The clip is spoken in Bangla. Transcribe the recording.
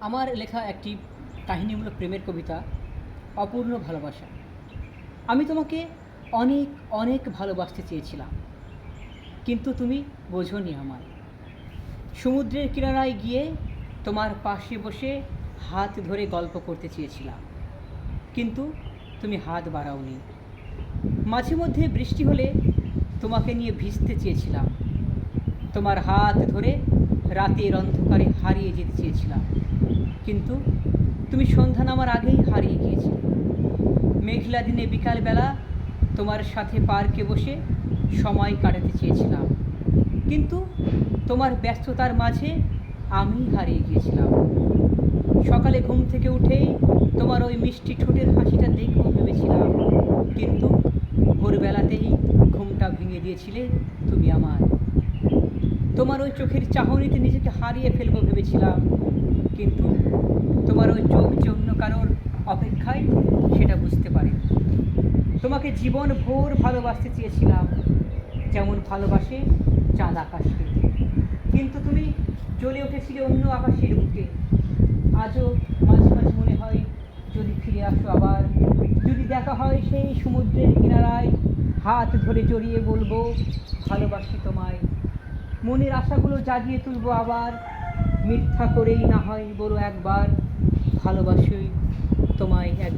আমার লেখা একটি কাহিনীমূলক প্রেমের কবিতা অপূর্ণ ভালোবাসা। আমি তোমাকে অনেক অনেক ভালোবাসতে চেয়েছিলাম, কিন্তু তুমি বোঝোনি আমায়। সমুদ্রের কিনারায় গিয়ে তোমার পাশে বসে হাত ধরে গল্প করতে চেয়েছিলাম, কিন্তু তুমি হাত বাড়াওনি। মাঝে মধ্যে বৃষ্টি হলে তোমাকে নিয়ে ভিজতে চেয়েছিলাম, তোমার হাত ধরে রাতের অন্ধকারে হারিয়ে যেতে চেয়েছিলাম, কিন্তু তুমি সন্ধ্যা নামার আগেই হারিয়ে গিয়েছিলে। মেঘলা দিনে বিকালবেলা তোমার সাথে পার্কে বসে সময় কাটাতে চেয়েছিলাম, কিন্তু তোমার ব্যস্ততার মাঝে আমি হারিয়ে গিয়েছিলাম। সকালে ঘুম থেকে উঠেই তোমার ওই মিষ্টি ঠোঁটের হাসিটা দেখবো ভেবেছিলাম, কিন্তু ভোরবেলাতেই ঘুমটা ভেঙে দিয়েছিলে তুমি আমার। তোমার ওই চোখের চাহনিতে নিজেকে হারিয়ে ফেলবো ভেবেছিলাম, কিন্তু তোমার ওই চোখ যে অন্য কারোর অপেক্ষায় সেটা বুঝতে পারি। তোমাকে জীবন ভোর ভালোবাসতে চেয়েছিলাম, যেমন ভালোবাসে চাঁদ আকাশকে, কিন্তু তুমি জ্বলে উঠেছিলে অন্য আকাশের বুকে। আজও মাঝে মাঝে মনে হয়, যদি ফিরে আসো আবার, যদি দেখা হয় সেই সমুদ্রের কিনারায়, হাত ধরে জড়িয়ে বলবো ভালোবাসি তোমায়। মনের আশাগুলো জাগিয়ে তুলবো আবার, মিথ্যা করেই না হয় বড় একবার, ভালোবাসি তোমায় এক